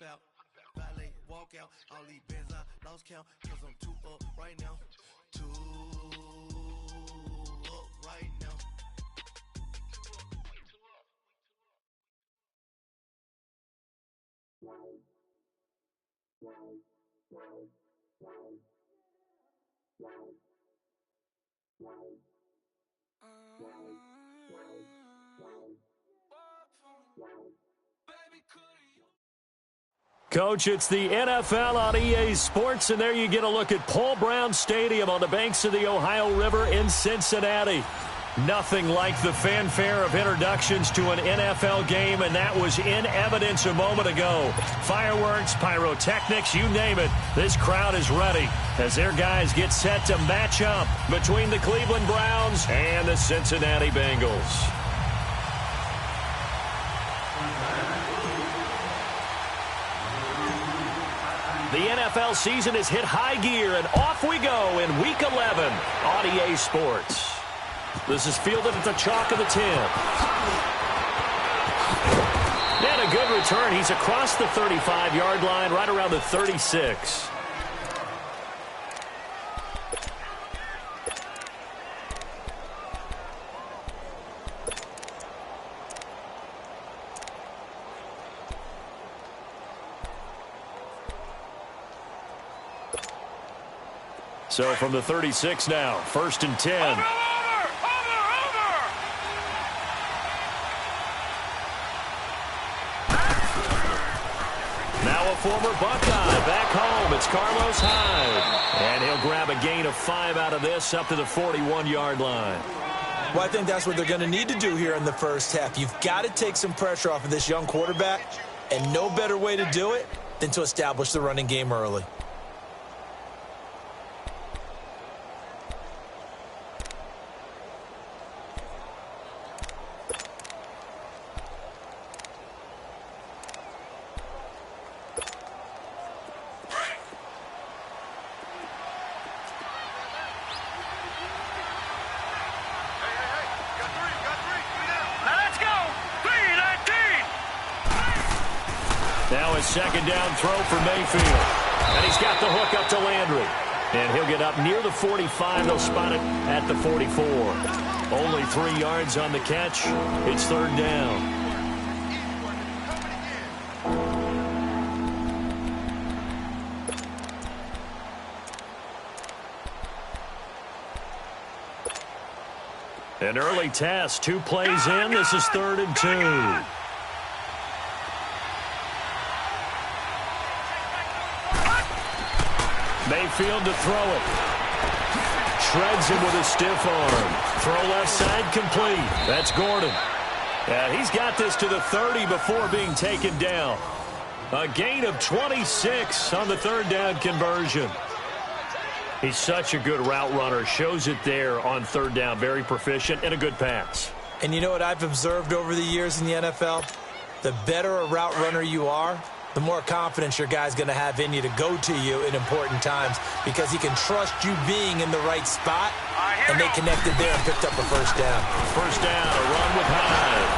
out, valet, walk out, all these bands I lost count, cause I'm too up right now. Too up right now. Coach, it's the NFL on EA Sports, and there you get a look at Paul Brown Stadium on the banks of the Ohio River in Cincinnati. Nothing like the fanfare of introductions to an NFL game, and that was in evidence a moment ago. Fireworks, pyrotechnics, you name it. This crowd is ready as their guys get set to match up between the Cleveland Browns and the Cincinnati Bengals. The NFL season has hit high gear, and off we go in Week 11 on EA Sports. This is fielded at the chalk of the 10. And a good return. He's across the 35-yard line, right around the 36. So from the 36 now, 1st and 10. Over! Now a former Buckeye back home. It's Carlos Hyde. And he'll grab a gain of 5 out of this up to the 41-yard line. Well, I think that's what they're going to need to do here in the first half. You've got to take some pressure off of this young quarterback, and no better way to do it than to establish the running game early. Now a second down throw for Mayfield. And he's got the hook up to Landry. And he'll get up near the 45. They'll spot it at the 44. Only 3 yards on the catch. It's 3rd down. An early test. 2 plays in. This is 3rd and 2. Mayfield to throw it. Shreds him with a stiff arm. Throw left side complete. That's Gordon. And he's got this to the 30 before being taken down. A gain of 26 on the 3rd down conversion. He's such a good route runner. Shows it there on 3rd down. Very proficient and a good pass. And you know what I've observed over the years in the NFL? The better a route runner you are, the more confidence your guy's going to have in you to go to you in important times because he can trust you being in the right spot, and they connected there and picked up a 1st down. 1st down, a run with Hyde.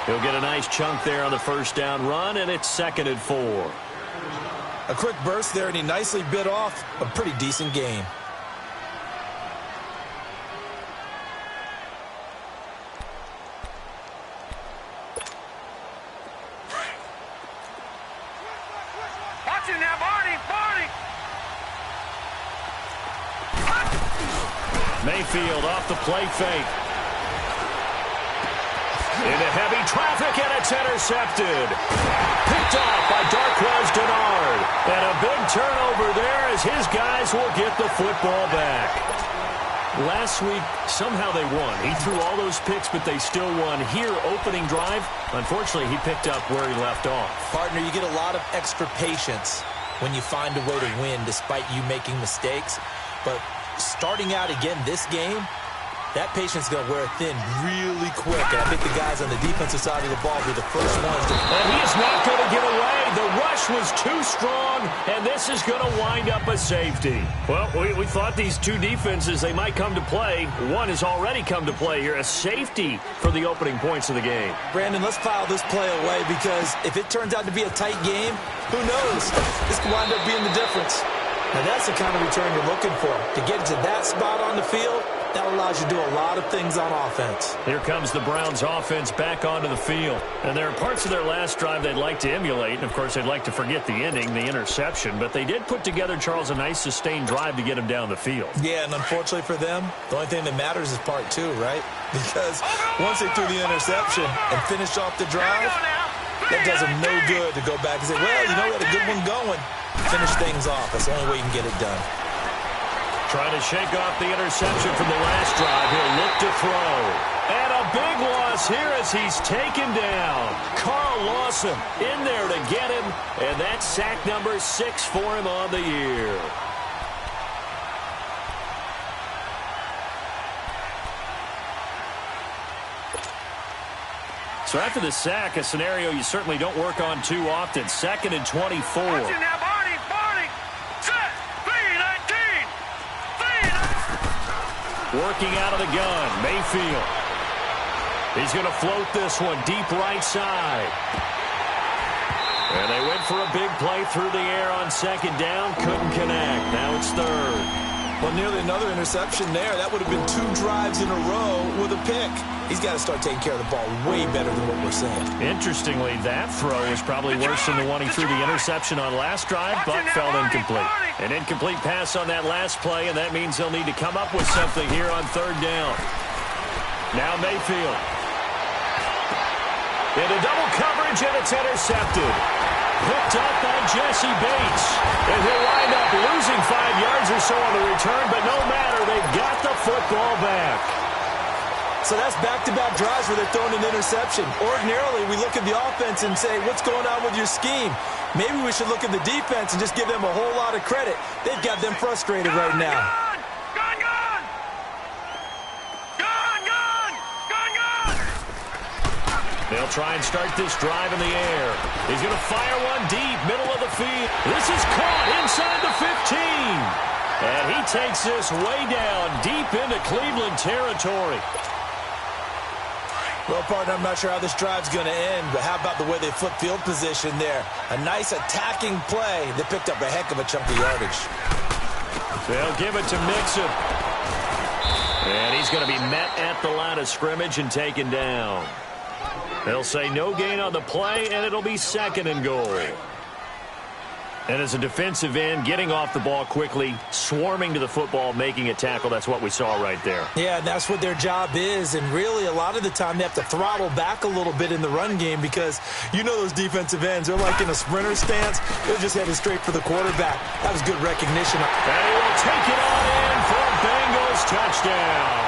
He'll get a nice chunk there on the 1st down run, and it's 2nd and 4. A quick burst there, and he nicely bit off a pretty decent gain. Mayfield off the play fake. Into heavy traffic, and it's intercepted. Picked off by Darquez Dennard. And a big turnover there as his guys will get the football back. Last week, somehow they won. He threw all those picks, but they still won. Here, opening drive, unfortunately, he picked up where he left off. Partner, you get a lot of extra patience when you find a way to win despite you making mistakes. But starting out again this game, that patience is going to wear thin really quick. And I think the guys on the defensive side of the ball will be the first ones to... And he is not going to get away. The rush was too strong, and this is going to wind up a safety. Well, we thought these two defenses, they might come to play. One has already come to play here, a safety for the opening points of the game. Brandon, let's file this play away because if it turns out to be a tight game, who knows? This could wind up being the difference. Now, that's the kind of return you're looking for. To get to that spot on the field, that allows you to do a lot of things on offense. Here comes the Browns offense back onto the field. And there are parts of their last drive they'd like to emulate. And, of course, they'd like to forget the ending, the interception. But they did put together, Charles, a nice sustained drive to get him down the field. Yeah, and unfortunately for them, the only thing that matters is part two, right? Because once they threw the interception and finished off the drive, that does them no good to go back and say, well, you know, we had a good one going. Finish things off. That's the only way you can get it done. Trying to shake off the interception from the last drive. He'll look to throw. And a big loss here as he's taken down. Carl Lawson in there to get him. And that's sack number 6 for him on the year. So after the sack, a scenario you certainly don't work on too often. 2nd and 24. Working out of the gun, Mayfield. He's going to float this one deep right side. And they went for a big play through the air on 2nd down. Couldn't connect. Now it's 3rd. Well, nearly another interception there. That would have been 2 drives in a row with a pick. He's got to start taking care of the ball way better than what we're seeing. Interestingly, that throw is probably worse than the one he threw the interception on last drive, but fell incomplete. An incomplete pass on that last play, and that means they'll need to come up with something here on 3rd down. Now Mayfield. Into double coverage, and it's intercepted. Picked up by Jesse Bates. And he'll wind up losing 5 yards or so on the return, but no matter, they've got the football back. So that's back-to-back drives where they're throwing an interception. Ordinarily, we look at the offense and say, what's going on with your scheme? Maybe we should look at the defense and just give them a whole lot of credit. They've got them frustrated right now. They'll try and start this drive in the air. He's going to fire one deep, middle of the field. This is caught inside the 15. And he takes this way down, deep into Cleveland territory. Well, partner, I'm not sure how this drive's going to end, but how about the way they flip field position there? A nice attacking play that picked up a heck of a chunk of yardage. They'll give it to Mixon. And he's going to be met at the line of scrimmage and taken down. They'll say no gain on the play, and it'll be 2nd and goal. And as a defensive end, getting off the ball quickly, swarming to the football, making a tackle, that's what we saw right there. Yeah, and that's what their job is. And really, a lot of the time, they have to throttle back a little bit in the run game because you know those defensive ends, they're like in a sprinter stance. They're just headed straight for the quarterback. That was good recognition. And he will take it on in for a Bengals touchdown.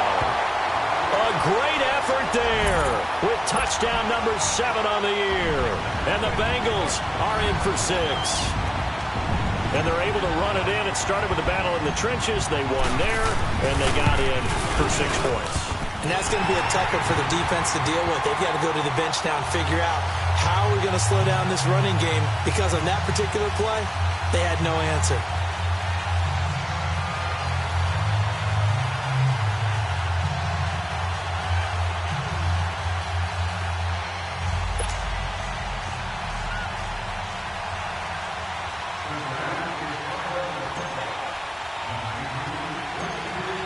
A great effort there with touchdown number 7 on the year. And the Bengals are in for 6. And they're able to run it in. It started with a battle in the trenches. They won there, and they got in for 6 points. And that's going to be a tough one for the defense to deal with. They've got to go to the bench now and figure out how we're going to slow down this running game because on that particular play, they had no answer.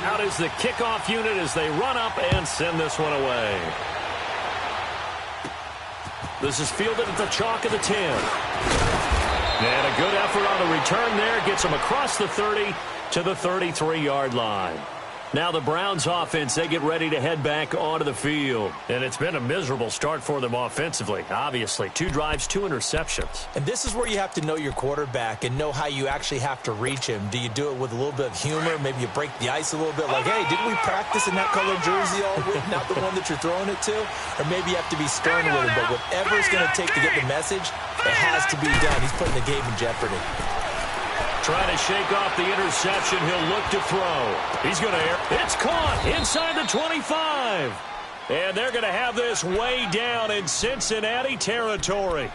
Out is the kickoff unit as they run up and send this one away. This is fielded at the chalk of the 10. And a good effort on the return there. Gets them across the 30 to the 33-yard line. Now the Browns offense, they get ready to head back onto the field. And it's been a miserable start for them offensively, obviously. 2 drives, 2 interceptions. And this is where you have to know your quarterback and know how you actually have to reach him. Do you do it with a little bit of humor? Maybe you break the ice a little bit like, hey, didn't we practice in that color jersey all week, not the one that you're throwing it to? Or maybe you have to be stern with him. But whatever it's going to take to get the message, it has to be done. He's putting the game in jeopardy. Trying to shake off the interception. He'll look to throw. He's going to air. It's caught inside the 25. And they're going to have this way down in Cincinnati territory.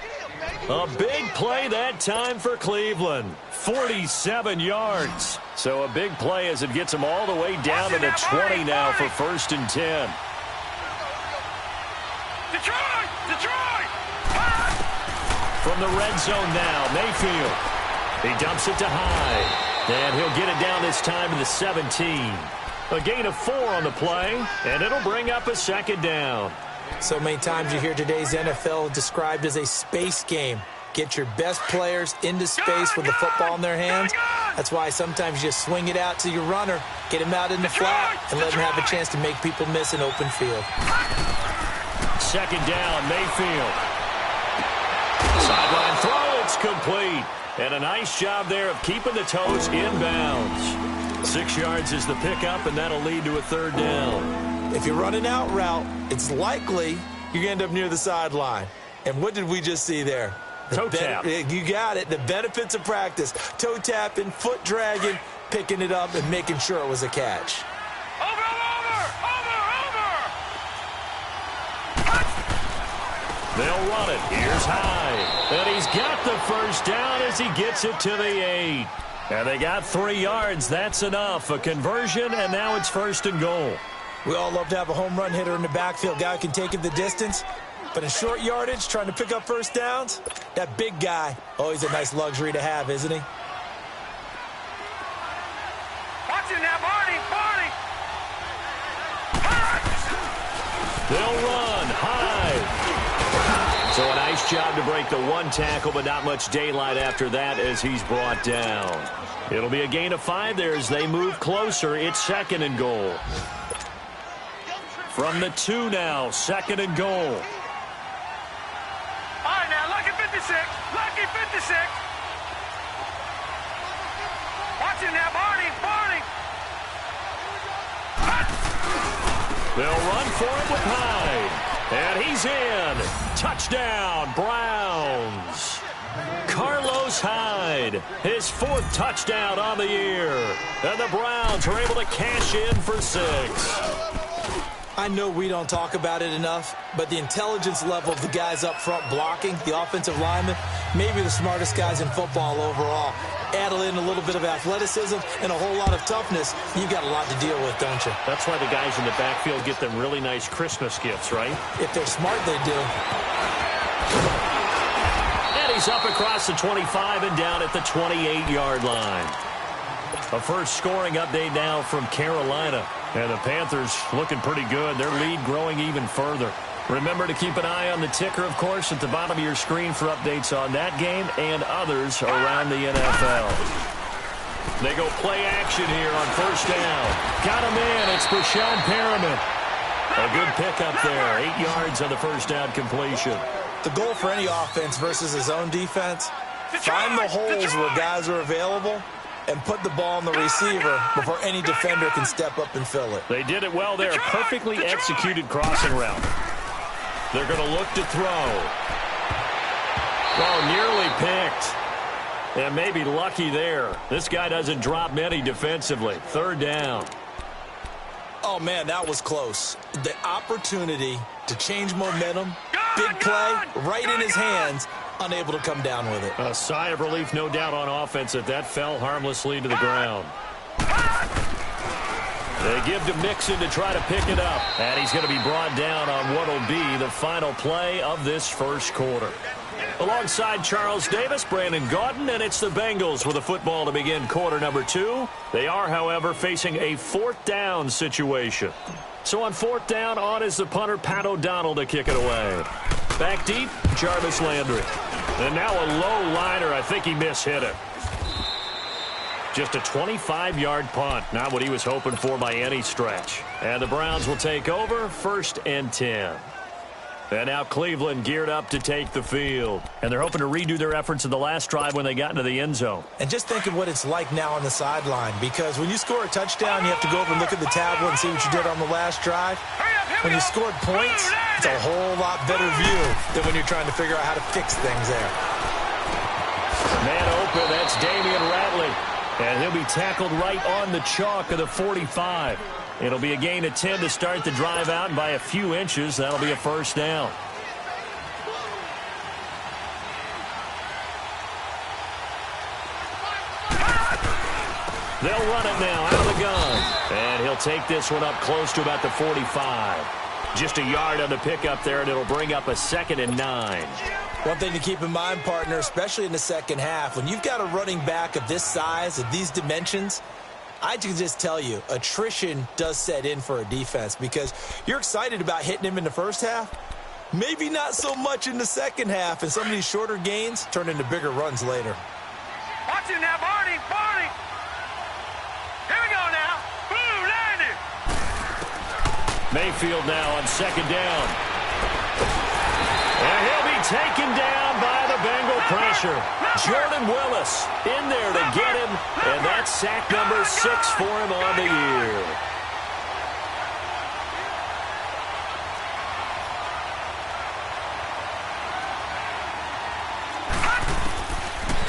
A big play that time for Cleveland. 47 yards. So a big play as it gets them all the way down to the 20 now for 1st and 10. Detroit! From the red zone now, Mayfield. He dumps it to Hyde. And he'll get it down this time to the 17. A gain of 4 on the play, and it'll bring up a 2nd down. So many times you hear today's NFL described as a space game. Get your best players into space with the football in their hands. That's why sometimes you just swing it out to your runner, get him out in the flat, and let him have a chance to make people miss an open field. 2nd down, Mayfield. Sideline throw, it's complete. And a nice job there of keeping the toes in bounds. 6 yards is the pickup, and that'll lead to a 3rd down. If you're running out route, it's likely you're going to end up near the sideline. And what did we just see there? Toe tap. You got it. The benefits of practice. Toe tapping, foot dragging, picking it up, and making sure it was a catch. Over! They'll run it. Here's Hyde. And he's got the 1st down as he gets it to the 8. And they got 3 yards. That's enough. A conversion, and now it's 1st and goal. We all love to have a home run hitter in the backfield. Guy who can take it the distance. But in short yardage, trying to pick up 1st downs, that big guy, always a nice luxury to have, isn't he? Watch it now, Barney! They'll run. Hyde. So a nice job to break the 1 tackle, but not much daylight after that as he's brought down. It'll be a gain of 5 there as they move closer. It's 2nd and goal. From the 2 now, 2nd and goal. All right, now, lucky 56. Watch it now, Barney! They'll run for it with Hyde. And he's in. Touchdown, Browns. Carlos Hyde, his 4th touchdown on the year. And the Browns are able to cash in for 6. I know we don't talk about it enough, but the intelligence level of the guys up front blocking, the offensive linemen, maybe the smartest guys in football overall. Add in a little bit of athleticism and a whole lot of toughness, you got a lot to deal with, don't you? That's why the guys in the backfield get them really nice Christmas gifts, right? If they're smart, they do. And he's up across the 25 and down at the 28-yard line. A first scoring update now from Carolina. And the Panthers looking pretty good. Their lead growing even further. Remember to keep an eye on the ticker, of course, at the bottom of your screen for updates on that game and others around the NFL. They go play action here on 1st down. Got him in. It's Brashad Perriman. A good pickup there. 8 yards on the 1st down completion. The goal for any offense versus his own defense, find the holes where guys are available and put the ball on the receiver before any defender can step up and fill it. They did it well there. Perfectly executed crossing route. They're going to look to throw. Oh, nearly picked. And maybe lucky there. This guy doesn't drop many defensively. 3rd down. Oh, man, that was close. The opportunity to change momentum, big play, right in his hands, unable to come down with it. A sigh of relief, no doubt, on offense that that fell harmlessly to the ground. They give to Mixon to try to pick it up. And he's going to be brought down on what will be the final play of this 1st quarter. Alongside Charles Davis, Brandon Gaudin, and it's the Bengals with a football to begin quarter number 2. They are, however, facing a 4th down situation. So on 4th down, on is the punter, Pat O'Donnell, to kick it away. Back deep, Jarvis Landry. And now a low liner. I think he mishit it. Just a 25-yard punt. Not what he was hoping for by any stretch. And the Browns will take over 1st and 10. And now Cleveland geared up to take the field. And they're hoping to redo their efforts in the last drive when they got into the end zone. And just think of what it's like now on the sideline. Because when you score a touchdown, you have to go over and look at the tablet and see what you did on the last drive. When you scored points, it's a whole lot better view than when you're trying to figure out how to fix things there. Man open. That's Damian Ratley. And he'll be tackled right on the chalk of the 45. It'll be a gain of 10 to start the drive out, and by a few inches, that'll be a first down. They'll run it now out of the gun. And he'll take this one up close to about the 45. Just a yard on the pickup there, and it'll bring up a 2nd and 9. One thing to keep in mind, partner, especially in the second half, when you've got a running back of this size, of these dimensions, I can just tell you, attrition does set in for a defense because you're excited about hitting him in the first half. Maybe not so much in the second half, and some of these shorter gains turn into bigger runs later. Watch him now, Barney. Barney. Here we go now. Boom, landed. Mayfield now on 2nd down. And he'll be taken down by the Bengal pressure. Jordan Willis in there to get him, and that's sack number 6 for him on the year.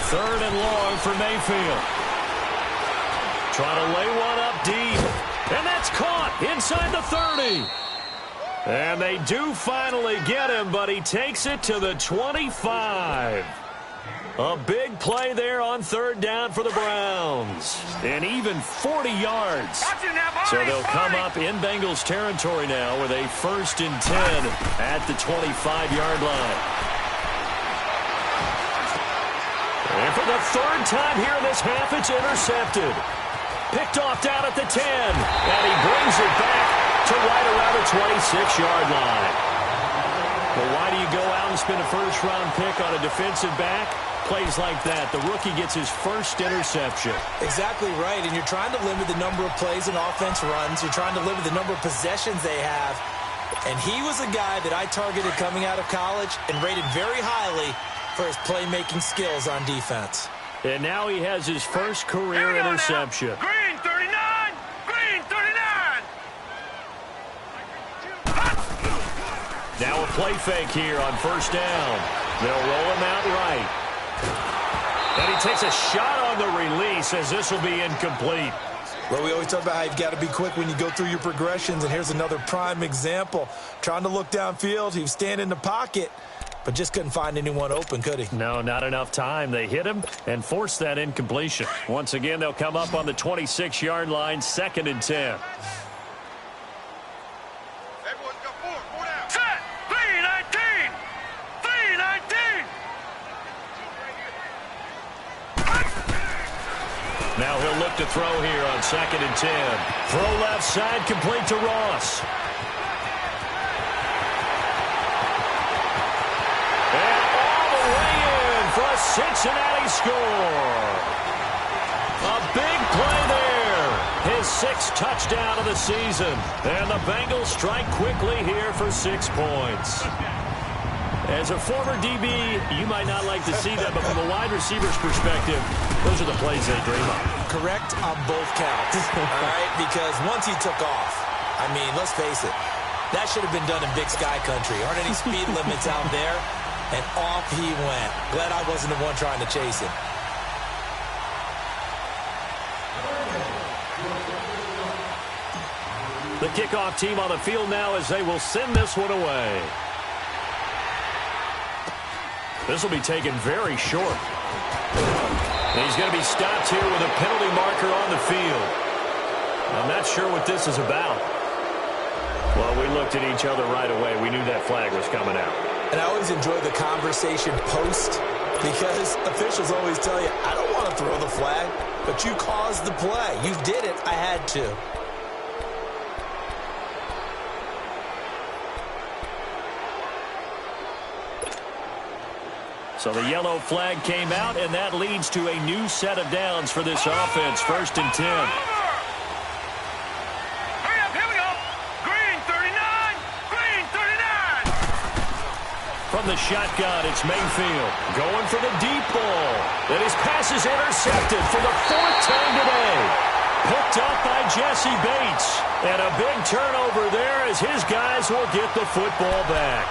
Third and long for Mayfield. Trying to lay one up deep, and that's caught inside the 30. And they do finally get him, but he takes it to the 25. A big play there on 3rd down for the Browns. And even 40 yards. So they'll come up in Bengals territory now with a 1st and 10 at the 25-yard line. And for the 3rd time here in this half, it's intercepted. Picked off down at the 10. And he brings it back to right around the 26-yard line. Well, why do you go out and spend a first-round pick on a defensive back? Plays like that. The rookie gets his first interception. Exactly right, and you're trying to limit the number of plays an offense runs. You're trying to limit the number of possessions they have. And he was a guy that I targeted coming out of college and rated very highly for his playmaking skills on defense. And now he has his first career interception. Now. Green 39! Green 39! Now a play fake here on 1st down. They'll roll him out right. And he takes a shot on the release as this will be incomplete. Well, we always talk about how you've got to be quick when you go through your progressions, and here's another prime example. Trying to look downfield, he was standing in the pocket, but just couldn't find anyone open, could he? No, not enough time. They hit him and forced that incompletion. Once again, they'll come up on the 26-yard line, 2nd and 10. Set! 319! 319! Now he'll look to throw here on 2nd and 10. Throw left side, complete to Ross. And all the way in for a Cincinnati score. A big play there. His 6th touchdown of the season. And the Bengals strike quickly here for 6 points. As a former DB, you might not like to see that, but from a wide receiver's perspective, those are the plays they dream of. Correct on both counts, all right? Because once he took off, I mean, let's face it, that should have been done in Big Sky Country. Aren't any speed limits out there? And off he went. Glad I wasn't the one trying to chase him. The kickoff team on the field now as they will send this one away. This will be taken very short. And he's going to be stopped here with a penalty marker on the field. I'm not sure what this is about. Well, we looked at each other right away. We knew that flag was coming out. And I always enjoy the conversation post because officials always tell you, I don't want to throw the flag, but you caused the play. You did it. I had to. So the yellow flag came out, and that leads to a new set of downs for this offense. 1st and 10. Hurry up, here we go. Green 39, green 39. From the shotgun, it's Mayfield going for the deep ball. And his pass is intercepted for the 4th time today. Picked up by Jesse Bates. And a big turnover there as his guys will get the football back.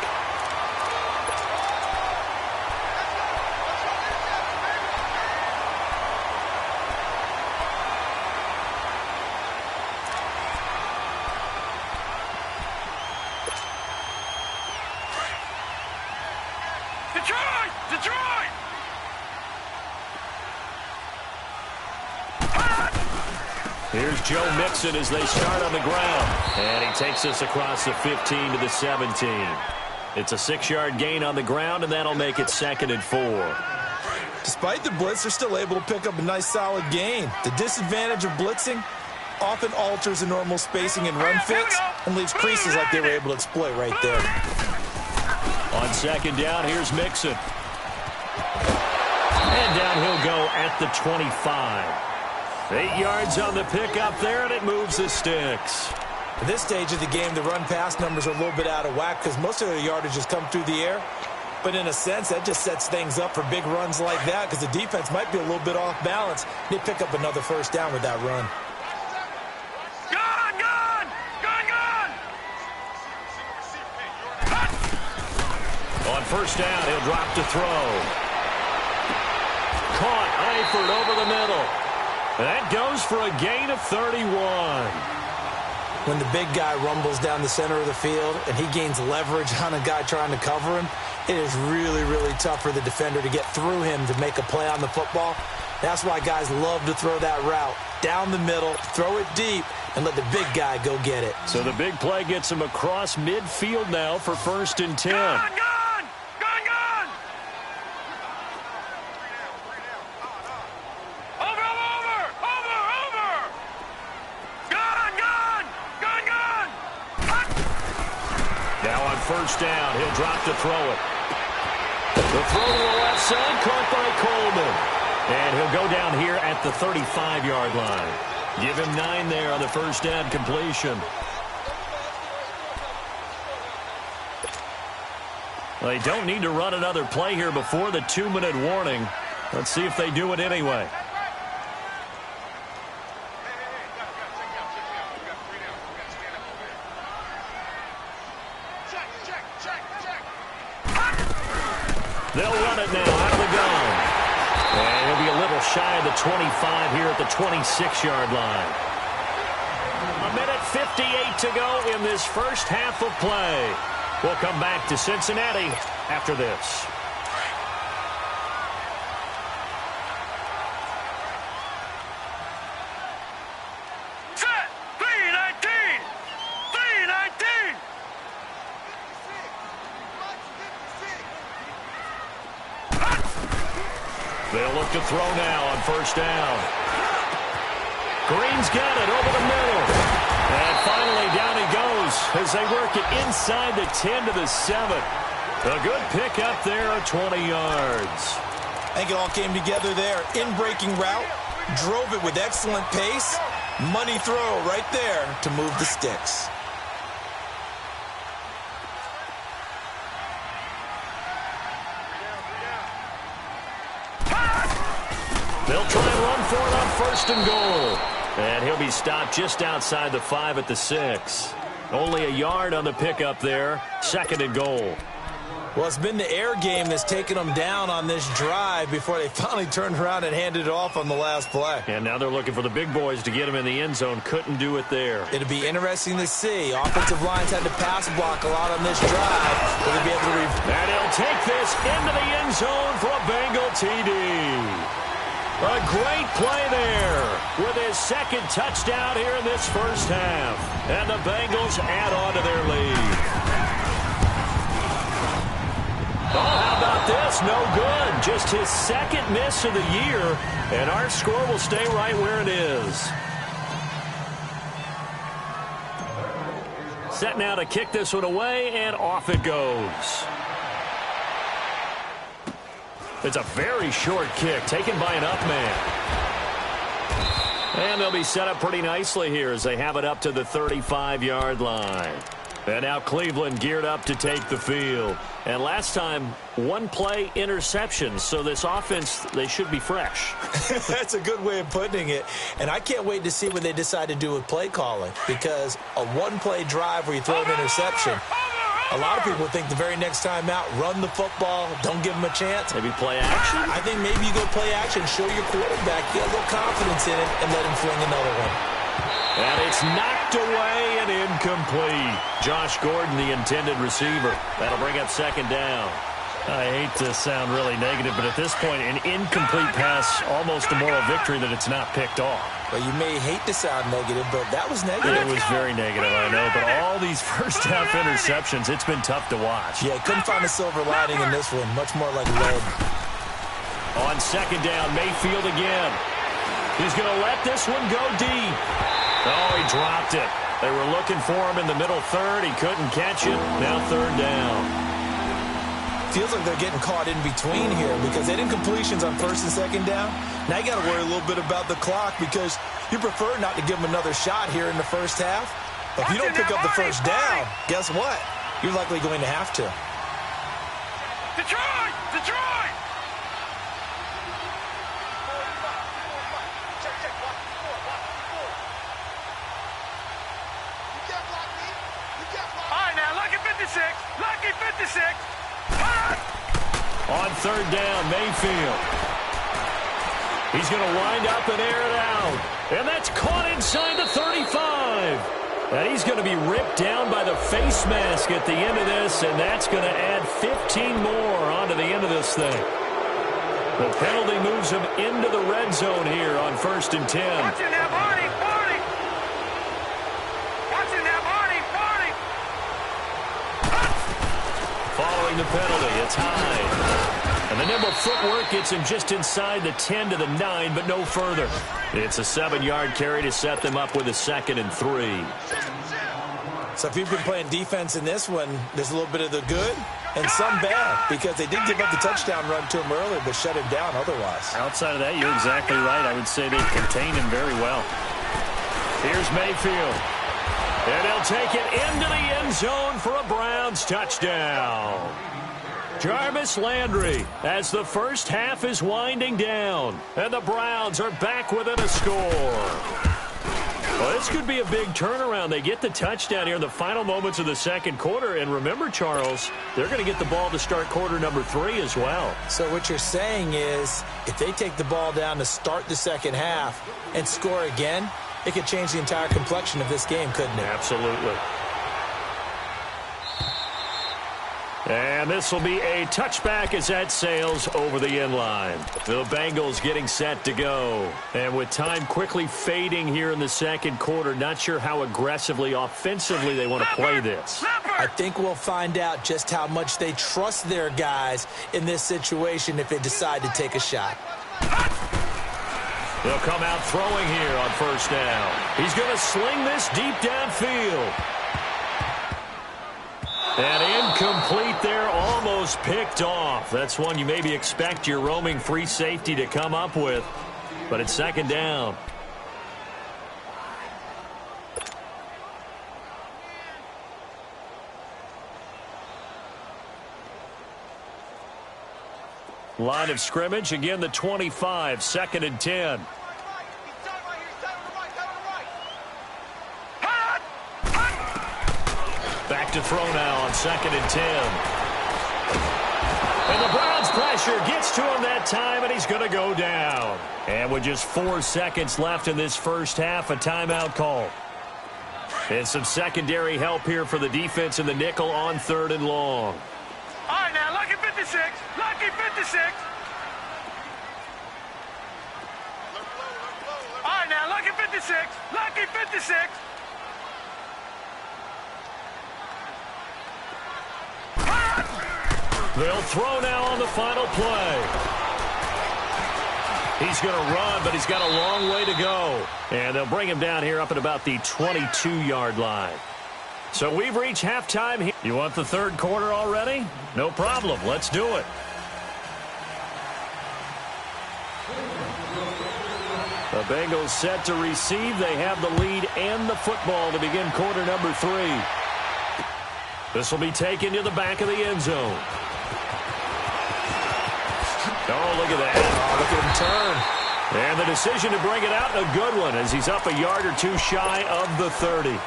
Detroit! Detroit! Here's Joe Mixon as they start on the ground. And he takes us across the 15 to the 17. It's a 6-yard gain on the ground, and that'll make it 2nd and 4. Despite the blitz, they're still able to pick up a nice solid gain. The disadvantage of blitzing often alters the normal spacing and run fits and leaves creases like they were able to exploit right there. On 2nd down, here's Mixon. And down he'll go at the 25. 8 yards on the pickup there, and it moves the sticks. At this stage of the game, the run-pass numbers are a little bit out of whack because most of their yardage has come through the air. But in a sense, that just sets things up for big runs like that because the defense might be a little bit off balance. They pick up another 1st down with that run. Gone! Gone! Gone! Gone! On 1st down, he'll drop to throw. Caught, Eifert over the middle. That goes for a gain of 31. When the big guy rumbles down the center of the field and he gains leverage on a guy trying to cover him, it is really, really tough for the defender to get through him to make a play on the football. That's why guys love to throw that route down the middle, throw it deep, and let the big guy go get it. So the big play gets him across midfield now for 1st and 10. Gone! Gone! Gone! Gone! Over! Over! Over! Over! Gone! Gone! Gone! Gone! Now on 1st down, he'll drop to throw it. The throw to the left side, caught by Coleman. And he'll go down here at the 35-yard line. Give him 9 there on the 1st down completion. Well, they don't need to run another play here before the 2-minute warning. Let's see if they do it anyway. They'll run it now out of the gun. And he'll be a little shy of the 25 here at the 26-yard line. 1:58 to go in this 1st half of play. We'll come back to Cincinnati after this. Set! 319! 319! They'll look to throw now on 1st down. Green's got it over the middle. And finally down he goes as they work it inside the 10 to the 7. A good pickup there of 20 yards. I think it all came together there. In-breaking route, drove it with excellent pace. Money throw right there to move the sticks. They'll try and run for it on 1st and goal. And he'll be stopped just outside the 5 at the 6. Only a yard on the pickup there. 2nd and goal. Well, it's been the air game that's taken them down on this drive before they finally turned around and handed it off on the last play. And now they're looking for the big boys to get him in the end zone. Couldn't do it there. It'll be interesting to see. Offensive lines had to pass block a lot on this drive. Will they be able to and he'll take this into the end zone for a Bengal TD. A great play there with his 2nd touchdown here in this 1st half. And the Bengals add on to their lead. Oh, how about this? No good. Just his 2nd miss of the year. And our score will stay right where it is. Set now to kick this one away, and off it goes. It's a very short kick taken by an up man. And they'll be set up pretty nicely here as they have it up to the 35-yard line. And now Cleveland geared up to take the field. And last time, 1 play interception. So this offense, they should be fresh. That's a good way of putting it. And I can't wait to see what they decide to do with play calling. Because a 1-play drive where you throw an interception, a lot of people think the very next time out, run the football, don't give them a chance. Maybe play action? I think maybe you go play action, show your quarterback, get a little confidence in it, and let him fling another one. And it's knocked away and incomplete. Josh Gordon, the intended receiver. That'll bring up 2nd down. I hate to sound really negative, but at this point, an incomplete pass, almost a moral victory that it's not picked off. Well, you may hate to sound negative, but that was negative. It was very negative, I know, but all these first-half interceptions, it's been tough to watch. Yeah, couldn't find a silver lining in this one. Much more like lead. On second down, Mayfield again. He's going to let this one go deep. Oh, he dropped it. They were looking for him in the middle third. He couldn't catch it. Now third down. Feels like they're getting caught in between here because they did incompletions on first and second down. Now you got to worry a little bit about the clock because you prefer not to give them another shot here in the first half. But if you don't pick up the first down, guess what? You're likely going to have to. Detroit! Detroit! All right, now, lucky 56. Lucky 56. On third down, Mayfield. He's going to wind up and air it out. And that's caught inside the 35. And he's going to be ripped down by the face mask at the end of this, and that's going to add 15 more onto the end of this thing. The penalty moves him into the red zone here on 1st and 10. Watch it now, Barney, Barney. Watch it now, Barney, Barney. Following the penalty, it's high. And the nimble footwork gets him just inside the 10 to the 9, but no further. It's a 7-yard carry to set them up with a 2nd and 3. So if you've been playing defense in this one, there's a little bit of the good and some bad because they did give up the touchdown run to him earlier but shut him down otherwise. Outside of that, you're exactly right. I would say they contained him very well. Here's Mayfield. And he'll take it into the end zone for a Browns touchdown. Jarvis Landry as the first half is winding down. And the Browns are back within a score. Well, this could be a big turnaround. They get the touchdown here in the final moments of the second quarter. And remember, Charles, they're going to get the ball to start quarter number 3 as well. So what you're saying is if they take the ball down to start the second half and score again, it could change the entire complexion of this game, couldn't it? Absolutely. And this will be a touchback as that sails over the end line. The Bengals getting set to go. And with time quickly fading here in the second quarter, not sure how aggressively, offensively they want to play this. I think we'll find out just how much they trust their guys in this situation if they decide to take a shot. They'll come out throwing here on first down. He's going to sling this deep downfield. And incomplete there, almost picked off. That's one you maybe expect your roaming free safety to come up with. But it's second down. Line of scrimmage, again the 25, 2nd and 10. Back to throw now on 2nd and 10. And the Browns pressure gets to him that time, and he's going to go down. And with just 4 seconds left in this first half, a timeout call. And some secondary help here for the defense in the nickel on 3rd and long. All right, now, lucky 56. Lucky 56. All right, now, lucky 56. Lucky 56. They'll throw now on the final play. He's going to run, but he's got a long way to go. And they'll bring him down here up at about the 22-yard line. So we've reached halftime here. You want the third quarter already? No problem. Let's do it. The Bengals set to receive. They have the lead and the football to begin quarter number 3. This will be taken to the back of the end zone. Oh, look at that. Oh, look at him turn. And the decision to bring it out, a good one, as he's up a yard or two shy of the 30.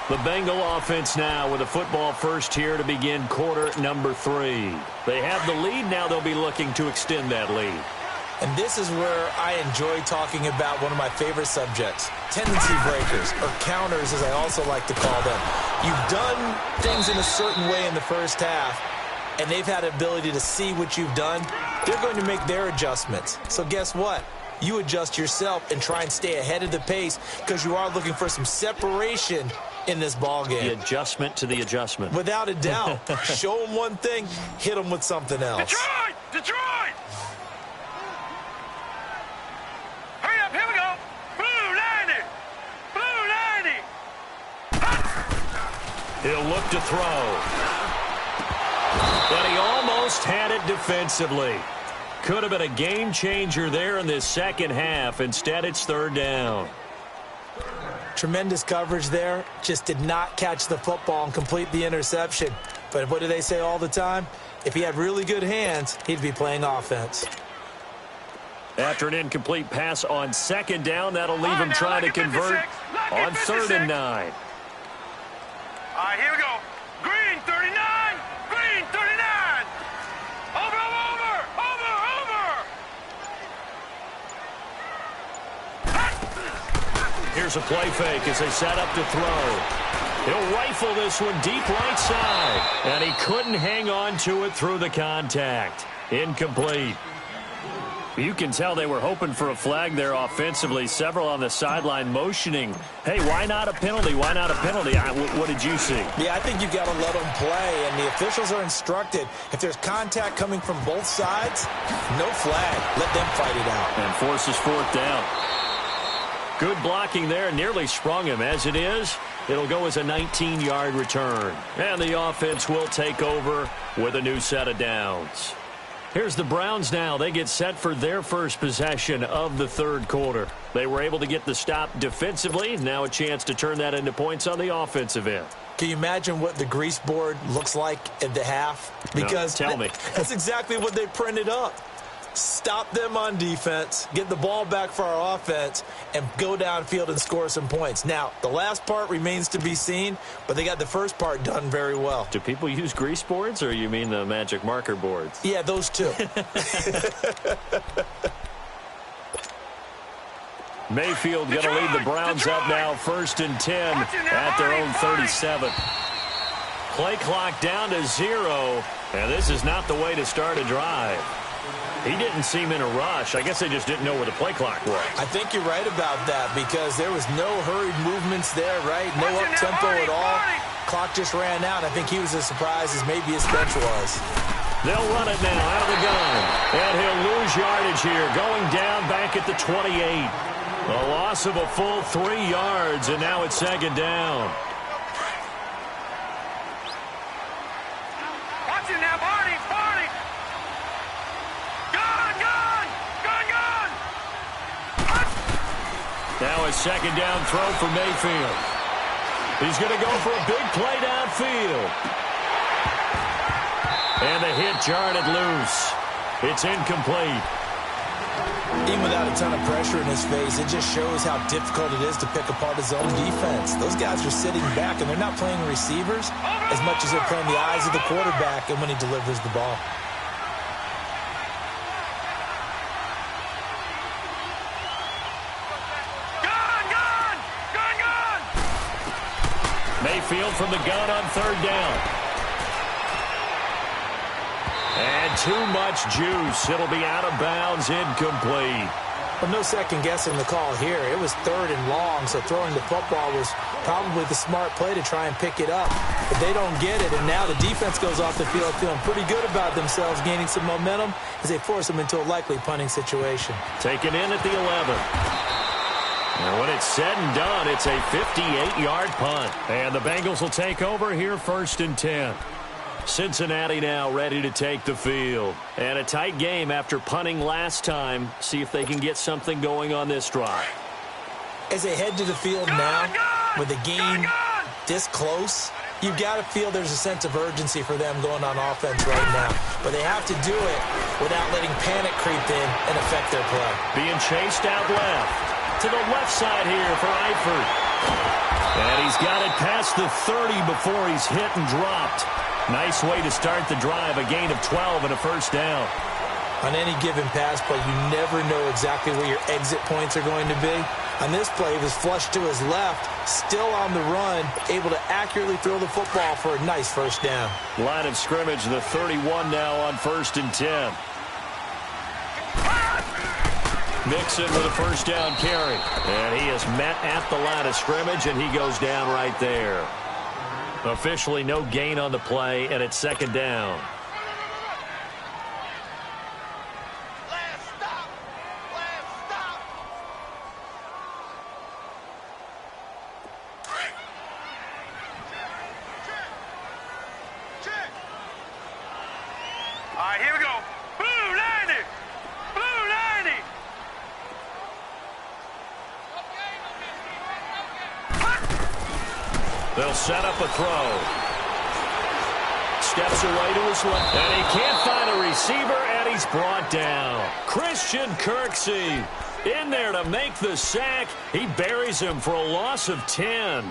The Bengal offense now with a football first here to begin quarter number 3. They have the lead. Now they'll be looking to extend that lead. And this is where I enjoy talking about one of my favorite subjects, tendency breakers, or counters as I also like to call them. You've done things in a certain way in the first half, and they've had the ability to see what you've done, they're going to make their adjustments. So guess what? You adjust yourself and try and stay ahead of the pace because you are looking for some separation in this ball game. The adjustment to the adjustment. Without a doubt. Show them one thing, hit them with something else. Detroit! Detroit! Hurry up, here we go. Blue 90! Blue 90! He'll look to throw. But he almost had it defensively. Could have been a game changer there in this second half. Instead, it's third down. Tremendous coverage there. Just did not catch the football and complete the interception. But what do they say all the time? If he had really good hands, he'd be playing offense. After an incomplete pass on second down, that'll leave him trying to convert on 3rd and 9. All right, here we go. Green 39! Green 39! Over! Here's a play fake as they set up to throw. He'll rifle this one deep right side. And he couldn't hang on to it through the contact. Incomplete. You can tell they were hoping for a flag there offensively. Several on the sideline motioning. Hey, why not a penalty? Why not a penalty? What did you see? Yeah, I think you've got to let them play. And the officials are instructed, if there's contact coming from both sides, no flag. Let them fight it out. And forces 4th down. Good blocking there, nearly sprung him. As it is, it'll go as a 19-yard return. And the offense will take over with a new set of downs. Here's the Browns now. They get set for their first possession of the third quarter. They were able to get the stop defensively. Now a chance to turn that into points on the offensive end. Can you imagine what the grease board looks like at the half? Because no, tell me. That's exactly what they printed up. Stop them on defense, get the ball back for our offense, and go downfield and score some points. Now, the last part remains to be seen, but they got the first part done very well. Do people use grease boards, or you mean the magic marker boards? Yeah, those two. Mayfield going to lead the Browns up now 1st and 10 at their own 37. Play clock down to 0, and this is not the way to start a drive. He didn't seem in a rush. I guess they just didn't know where the play clock was. I think you're right about that because there was no hurried movements there, right? No up-tempo at all. Clock just ran out. I think he was as surprised as maybe his bench was. They'll run it now out of the gun. And he'll lose yardage here, going down back at the 28. A loss of a full 3 yards, and now it's 2nd down. Watch it now, Barney! Now a 2nd down throw for Mayfield. He's going to go for a big play downfield. And the hit jarred it loose. It's incomplete. Even without a ton of pressure in his face, it just shows how difficult it is to pick apart his own defense. Those guys are sitting back, and they're not playing receivers as much as they're playing the eyes of the quarterback and when he delivers the ball. Mayfield from the gun on 3rd down. And too much juice. It'll be out of bounds, incomplete. Well, no second guessing the call here. It was 3rd and long, so throwing the football was probably the smart play to try and pick it up. But they don't get it, and now the defense goes off the field feeling pretty good about themselves, gaining some momentum as they force them into a likely punting situation. Taken in at the 11. And when it's said and done, it's a 58-yard punt. And the Bengals will take over here 1st and 10. Cincinnati now ready to take the field. And a tight game after punting last time. See if they can get something going on this drive. As they head to the field now, with the game this close, you've got to feel there's a sense of urgency for them going on offense right now. But they have to do it without letting panic creep in and affect their play. Being chased out left. To the left side here for Eifert. And he's got it past the 30 before he's hit and dropped. Nice way to start the drive, a gain of 12 and a 1st down. On any given pass play, you never know exactly where your exit points are going to be. On this play, he was flushed to his left, still on the run, able to accurately throw the football for a nice first down. Line of scrimmage, the 31 now on 1st and 10. Mixon with a first down carry. And he is met at the line of scrimmage, and he goes down right there. Officially no gain on the play, and it's 2nd down. All right, here we go. Blue 90! Blue 90! They'll set up a throw. Steps away to his left. And he can't find a receiver, and he's brought down. Christian Kirksey in there to make the sack. He buries him for a loss of 10.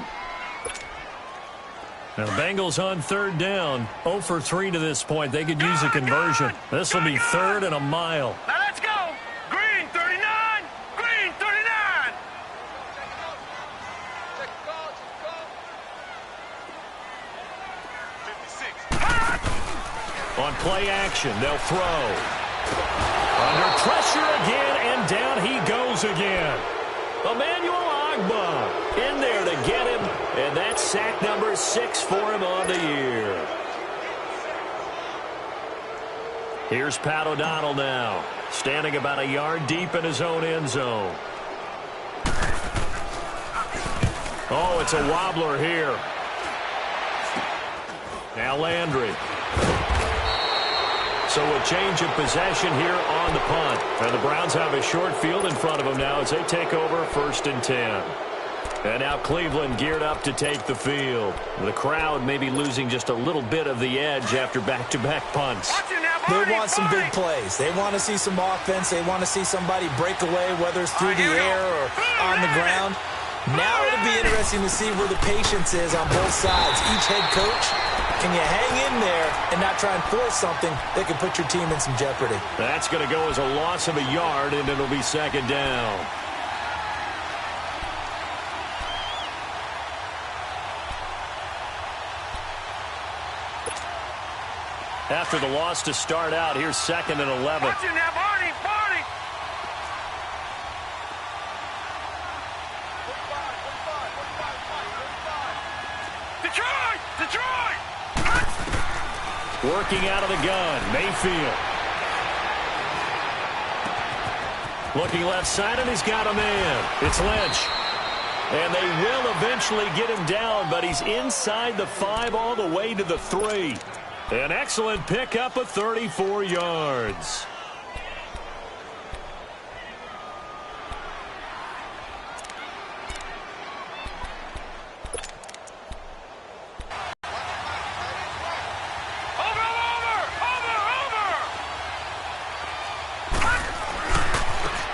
Now, the Bengals on 3rd down. 0 for 3 to this point. They could use a conversion. This will be 3rd and a mile. Now let's go! Green 39! Green 39! On play action, they'll throw. Under pressure again, and down he goes again. Emmanuel Ogbah in there to get him, and that's sack number 6 for him on the year. Here's Pat O'Donnell now, standing about a yard deep in his own end zone. Oh, it's a wobbler here. Now Landry. So a change of possession here on the punt. And the Browns have a short field in front of them now as they take over 1st and 10. And now Cleveland geared up to take the field. The crowd may be losing just a little bit of the edge after back-to-back punts. They want some big plays. They want to see some offense. They want to see somebody break away, whether it's through the air or on the ground. Now it'll be interesting to see where the patience is on both sides. Each head coach, can you hang in there and not try and force something that can put your team in some jeopardy? That's going to go as a loss of a yard, and it'll be 2nd down. After the loss to start out, here's 2nd and 11. Watch it now, Barney! Barney! Detroit! Detroit! Working out of the gun, Mayfield. Looking left side, and he's got a man. It's Lynch. And they will eventually get him down, but he's inside the 5 all the way to the 3. An excellent pickup of 34 yards.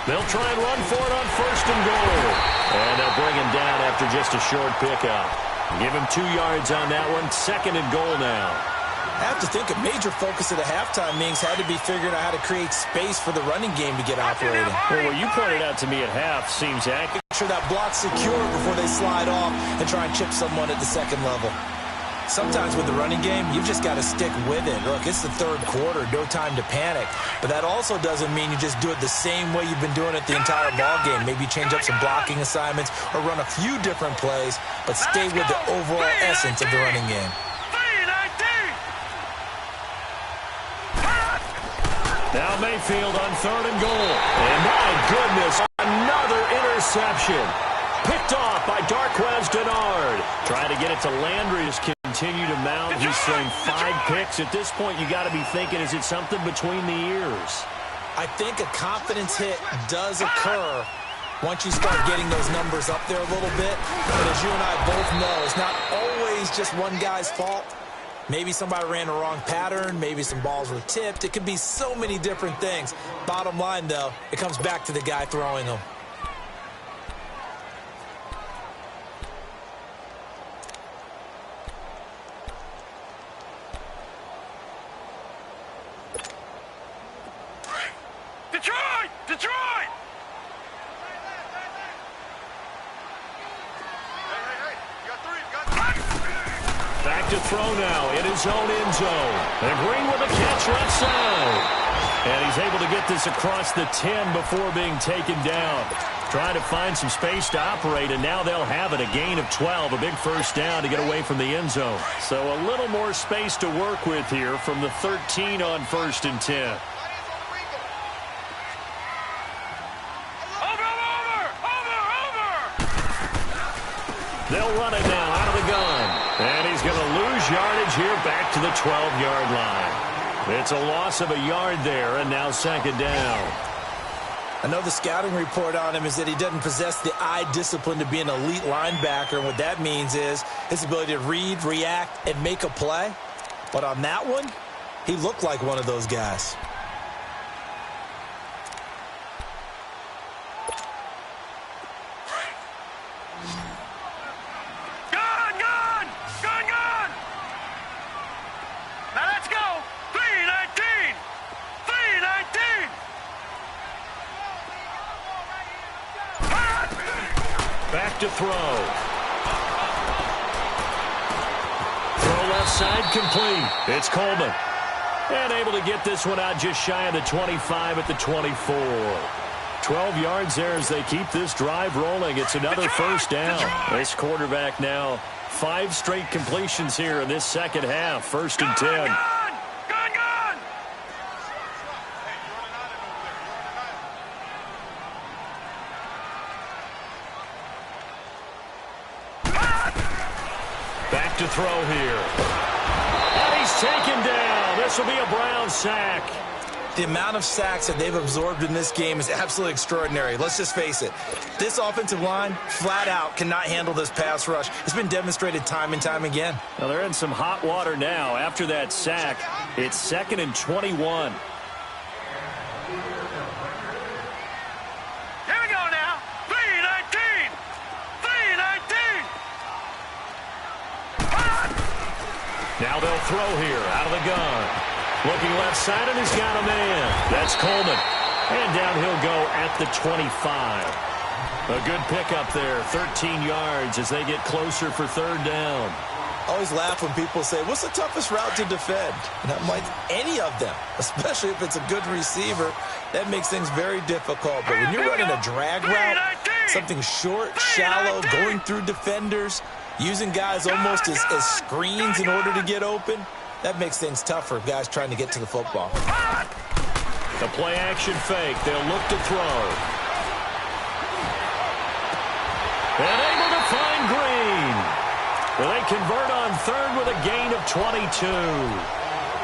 They'll try and run for it on 1st and goal. And they'll bring him down after just a short pickup. Give him 2 yards on that one. 2nd and goal now. I have to think a major focus of the halftime meetings had to be figuring out how to create space for the running game to get operating. Well, what you pointed out to me at half seems accurate. Make sure that block's secure before they slide off and try and chip someone at the 2nd level. Sometimes with the running game, you've just got to stick with it. Look, it's the 3rd quarter, no time to panic. But that also doesn't mean you just do it the same way you've been doing it the entire ball game. Maybe change up some blocking assignments or run a few different plays, but stay with the overall essence of the running game. Now Mayfield on 3rd and goal. And my goodness, another interception. Picked off by Darquez Denard. Trying to get it to Landry as continue to mount. He's thrown 5 picks. At this point, you got to be thinking, is it something between the ears? I think a confidence hit does occur once you start getting those numbers up there a little bit. But as you and I both know, it's not always just one guy's fault. Maybe somebody ran the wrong pattern. Maybe some balls were tipped. It could be so many different things. Bottom line, though, it comes back to the guy throwing them. Detroit! Detroit! throw now in his own end zone. And Green with a catch left side. And he's able to get this across the 10 before being taken down. Trying to find some space to operate, and now they'll have it. A gain of 12, a big first down to get away from the end zone. So a little more space to work with here from the 13 on 1st and 10. They'll run it now out of the gun. And he's going to lose yardage here back to the 12-yard line. It's a loss of a yard there, and now 2nd down. I know the scouting report on him is that he doesn't possess the eye discipline to be an elite linebacker. And what that means is his ability to read, react, and make a play. But on that one, he looked like one of those guys. Back to throw. Throw left side complete. It's Coleman. And able to get this one out just shy of the 25 at the 24. 12 yards there as they keep this drive rolling. It's another first down. This quarterback now 5 straight completions here in this second half. 1st and 10. Back to throw here. And he's taken down. This will be a Brown sack. The amount of sacks that they've absorbed in this game is absolutely extraordinary. Let's just face it. This offensive line, flat out, cannot handle this pass rush. It's been demonstrated time and time again. Now they're in some hot water now. After that sack, it's 2nd and 21. Now they'll throw here out of the gun. Looking left side, and he's got a man. That's Coleman. And down he'll go at the 25. A good pickup there, 13 yards as they get closer for 3rd down. I always laugh when people say, what's the toughest route to defend? And I'm like, any of them, especially if it's a good receiver. That makes things very difficult. But when you're running a drag route, something short, shallow, going through defenders, using guys almost as screens in order to get open, that makes things tougher, guys trying to get to the football. The play-action fake. They'll look to throw. And able to find Green. Well, they convert on 3rd with a gain of 22.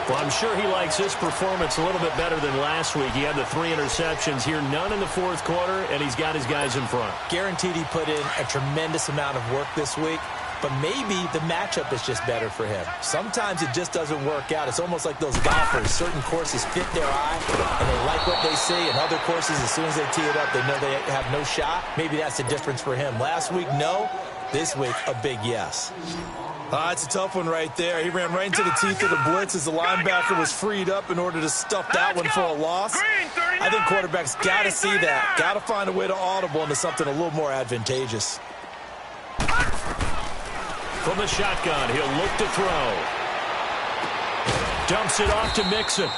Well, I'm sure he likes this performance a little bit better than last week. He had the 3 interceptions here, none in the 4th quarter, and he's got his guys in front. Guaranteed he put in a tremendous amount of work this week. But maybe the matchup is just better for him. Sometimes it just doesn't work out. It's almost like those golfers. Certain courses fit their eye, and they like what they see. And other courses, as soon as they tee it up, they know they have no shot. Maybe that's the difference for him. Last week, no. This week, a big yes. It's a tough one right there. He ran right into the teeth of the blitz as the linebacker was freed up in order to stuff that one for a loss. I think quarterbacks got to see that. Got to find a way to audible into something a little more advantageous. From the shotgun, he'll look to throw. Dumps it off to Mixon.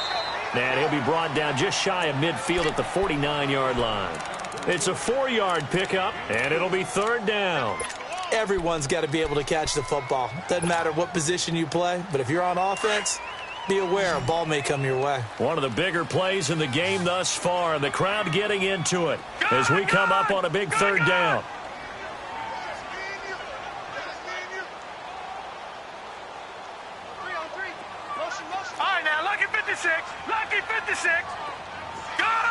And he'll be brought down just shy of midfield at the 49-yard line. It's a 4-yard pickup, and it'll be 3rd down. Everyone's got to be able to catch the football. Doesn't matter what position you play, but if you're on offense, be aware a ball may come your way. One of the bigger plays in the game thus far, and the crowd getting into it as we come up on a big 3rd down. Lucky 56. Gone.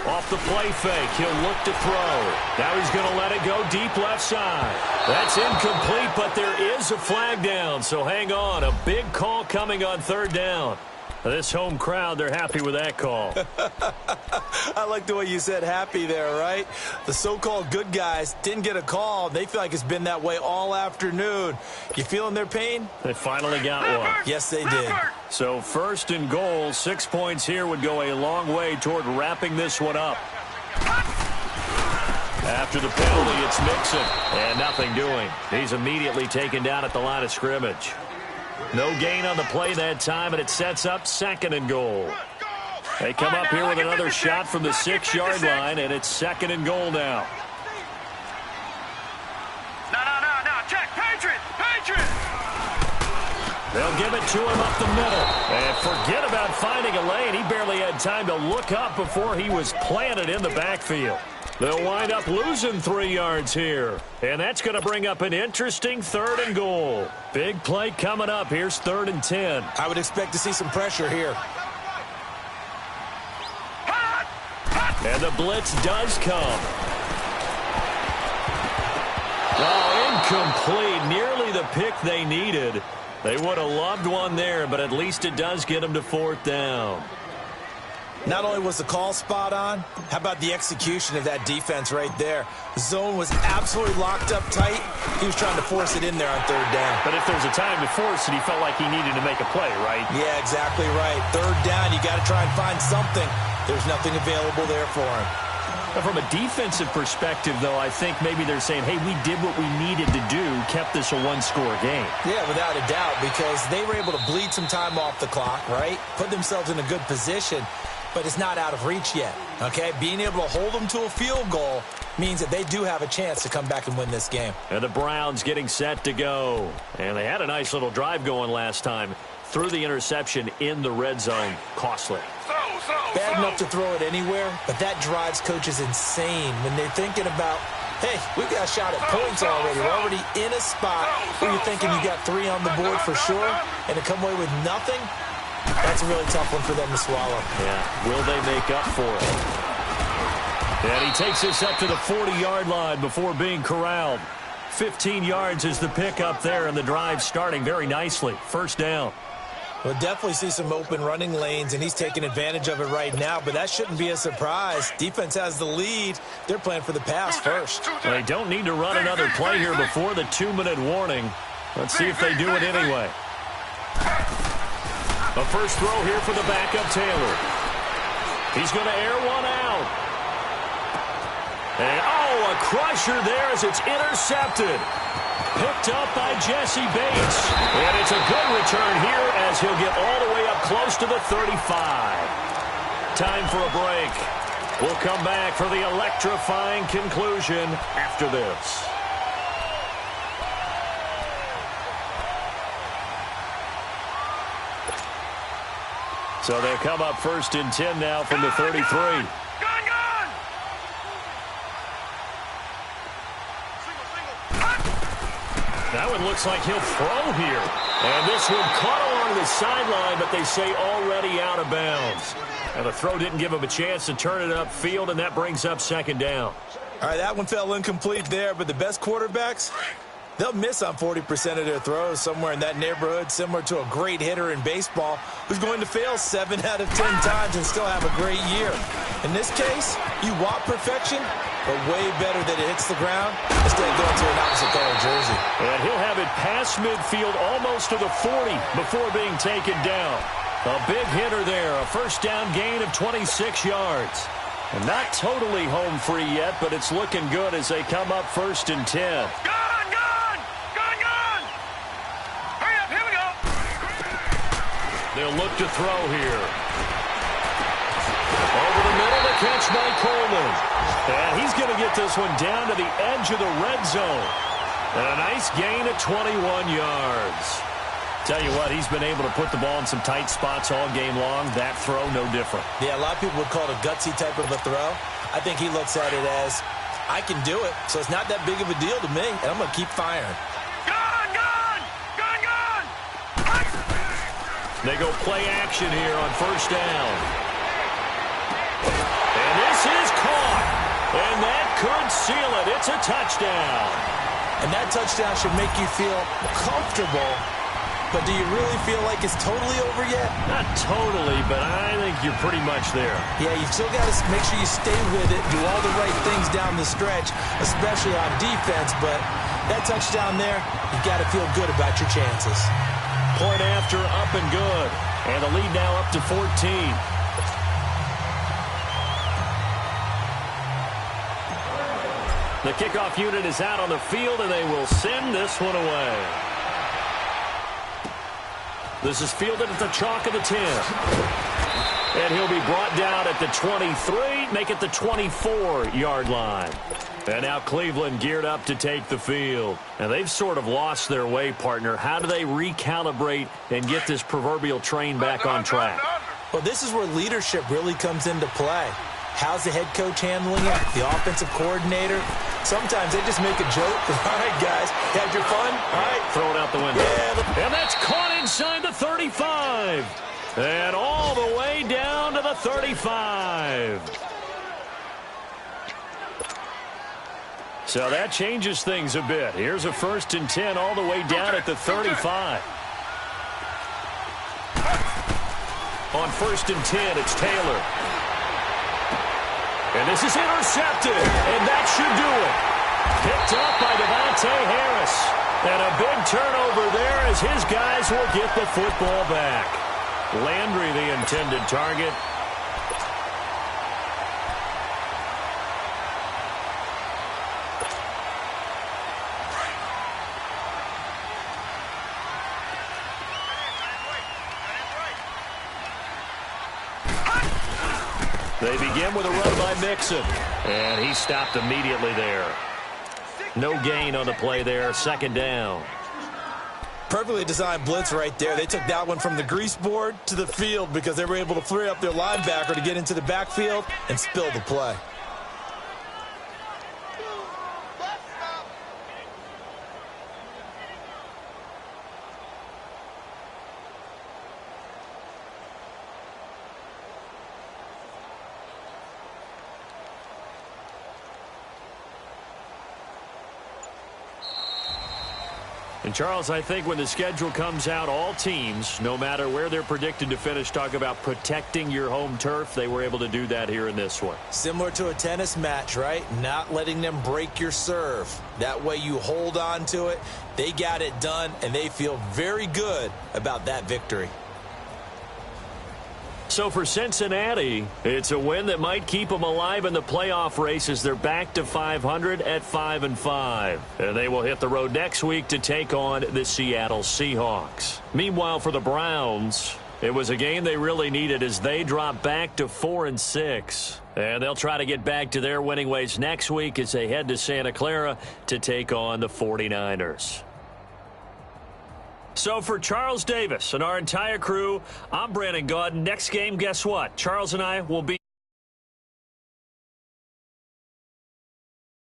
Off the play fake, he'll look to throw. Now he's going to let it go deep left side. That's incomplete, but there is a flag down, so hang on. A big call coming on 3rd down. This home crowd, they're happy with that call. I like the way you said happy there, right? The so-called good guys didn't get a call. They feel like it's been that way all afternoon. You feeling their pain? They finally got one. Yes, they did. So 1st and goal, 6 points here would go a long way toward wrapping this one up. After the penalty, it's Mixon. And nothing doing. He's immediately taken down at the line of scrimmage. No gain on the play that time, and it sets up 2nd and goal. They come up here with another shot from the 6-yard line, and it's 2nd and goal now. No. Check. Patriot. They'll give it to him up the middle. And forget about finding a lane. He barely had time to look up before he was planted in the backfield. They'll wind up losing 3 yards here. And that's going to bring up an interesting 3rd and goal. Big play coming up. Here's 3rd and 10. I would expect to see some pressure here. And the blitz does come. Oh, incomplete. Nearly the pick they needed. They would have loved one there, but at least it does get them to 4th down. Not only was the call spot on, how about the execution of that defense right there? The zone was absolutely locked up tight. He was trying to force it in there on 3rd down. But if there's a time to force it, he felt like he needed to make a play, right? Yeah, exactly right. 3rd down, you got to try and find something. There's nothing available there for him. But from a defensive perspective, though, I think maybe they're saying, hey, we did what we needed to do, kept this a 1-score game. Yeah, without a doubt, because they were able to bleed some time off the clock, right? Put themselves in a good position, but it's not out of reach yet, okay? Being able to hold them to a field goal means that they do have a chance to come back and win this game. And the Browns getting set to go. And they had a nice little drive going last time. Threw the interception in the red zone. Costly. Bad enough to throw it anywhere, but that drives coaches insane when they're thinking about, hey, we've got a shot at points already. We're already in a spot where you're thinking you got 3 on the board for sure, and to come away with nothing, that's a really tough one for them to swallow. Yeah, will they make up for it? And he takes this up to the 40-yard line before being corralled. 15 yards is the pickup there, and the drive starting very nicely. 1st down. We'll definitely see some open running lanes, and he's taking advantage of it right now, but that shouldn't be a surprise. Defense has the lead. They're playing for the pass first. Well, they don't need to run another play here before the 2-minute warning. Let's see if they do it anyway. A first throw here for the backup Taylor. He's going to air one out. And, a crusher there as it's intercepted. Picked up by Jesse Bates. And it's a good return here as he'll get all the way up close to the 35. Time for a break. We'll come back for the electrifying conclusion after this. So they'll come up 1st and 10 now from the 33. That one looks like he'll throw here. And this one caught along the sideline, but they say already out of bounds. And the throw didn't give him a chance to turn it upfield, and that brings up 2nd down. All right, that one fell incomplete there, but the best quarterbacks, they'll miss on 40% of their throws, somewhere in that neighborhood, similar to a great hitter in baseball who's going to fail 7 out of 10 times and still have a great year. In this case, you want perfection, but way better that it hits the ground instead of going to an opposite color jersey. And he'll have it past midfield almost to the 40 before being taken down. A big hitter there, a 1st down gain of 26 yards. And not totally home free yet, but it's looking good as they come up 1st and 10. Hurry up, here we go. They'll look to throw here. Over the middle, the catch by Coleman. And he's going to get this one down to the edge of the red zone. And a nice gain of 21 yards. Tell you what, he's been able to put the ball in some tight spots all game long. That throw, no different. Yeah, a lot of people would call it a gutsy type of a throw. I think he looks at it as, I can do it, so it's not that big of a deal to me, and I'm going to keep firing. They go play action here on 1st down. And this is caught. And that could seal it. It's a touchdown. And that touchdown should make you feel comfortable. But do you really feel like it's totally over yet? Not totally, but I think you're pretty much there. Yeah, you've still got to make sure you stay with it, do all the right things down the stretch, especially on defense. But that touchdown there, you've got to feel good about your chances. Point after, up and good. And the lead now up to 14. The kickoff unit is out on the field, and they will send this one away. This is fielded at the chalk of the 10. And he'll be brought down at the 23, make it the 24-yard line. And now Cleveland geared up to take the field. And they've sort of lost their way, partner. How do they recalibrate and get this proverbial train back on track? Well, this is where leadership really comes into play. How's the head coach handling it? The offensive coordinator? Sometimes they just make a joke. All right, guys, had your fun? All right. Throw it out the window. Yeah. And that's caught inside the 35. And all the way down to the 35. So that changes things a bit. Here's a 1st and 10 all the way down at the 35. On 1st and 10, it's Taylor. And this is intercepted, and that should do it. Picked up by Devontae Harris. And a big turnover there as his guys will get the football back. Landry, the intended target. They begin with a run by Mixon. And he stopped immediately there. No gain on the play there. 2nd down. Perfectly designed blitz right there. They took that one from the grease board to the field because they were able to free up their linebacker to get into the backfield and spill the play. And, Charles, I think when the schedule comes out, all teams, no matter where they're predicted to finish, talk about protecting your home turf. They were able to do that here in this one. Similar to a tennis match, right? Not letting them break your serve. That way you hold on to it. They got it done, and they feel very good about that victory. So for Cincinnati, it's a win that might keep them alive in the playoff race as they're back to 500 at 5-5. And they will hit the road next week to take on the Seattle Seahawks. Meanwhile, for the Browns, it was a game they really needed as they drop back to 4-6. And they'll try to get back to their winning ways next week as they head to Santa Clara to take on the 49ers. So for Charles Davis and our entire crew, I'm Brandon Gaudin. Next game, guess what? Charles and I will be